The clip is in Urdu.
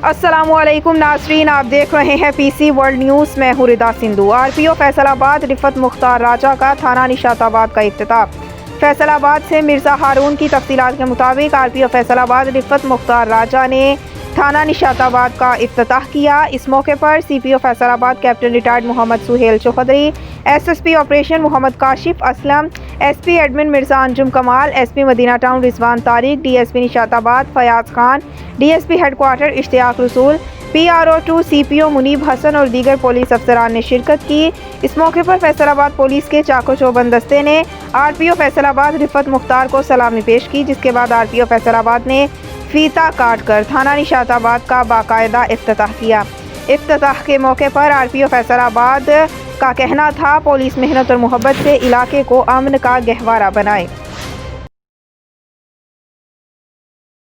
السلام علیکم ناظرین، آپ دیکھ رہے ہیں پی سی ورلڈ نیوز۔ میں ہوں ردا Sindhu. R P O Faisal آباد رفعت مختار راجہ کا تھانہ نشاط آباد کا افتتاح۔ فیصل آباد سے مرزا ہارون کی تفصیلات کے مطابق آر پی او فیصل آباد رفعت مختار راجہ نے تھانہ نشاط آباد کا افتتاح کیا۔ اس موقع پر سی پی O Faisalabad captain retired Muhammad Sohail Chaudhry, S S P operation Muhammad Kashif Aslam, S P admin Mirza Anjum Kamal, S P Madina town Rizwan Tariq, D S P Nishatabad Fayyaz Khan, D S P headquarter Ishtiaq Rasool, P R O 2 سی پی او منیب حسن اور دیگر پولیس افسران نے شرکت کی۔ اس موقع پر فیصل آباد پولیس کے چاق و چوبند دستے نے آر پی او فیصل آباد رفعت مختار کو سلامی پیش کی، جس کے بعد آر پی او فیصل آباد نے فیتا کاٹ کر تھانہ نشاط آباد کا باقاعدہ افتتاح کیا۔ افتتاح کے موقع پر آر پی او فیصل آباد کا کہنا تھا، پولیس محنت اور محبت سے علاقے کو امن کا گہوارہ بنائے۔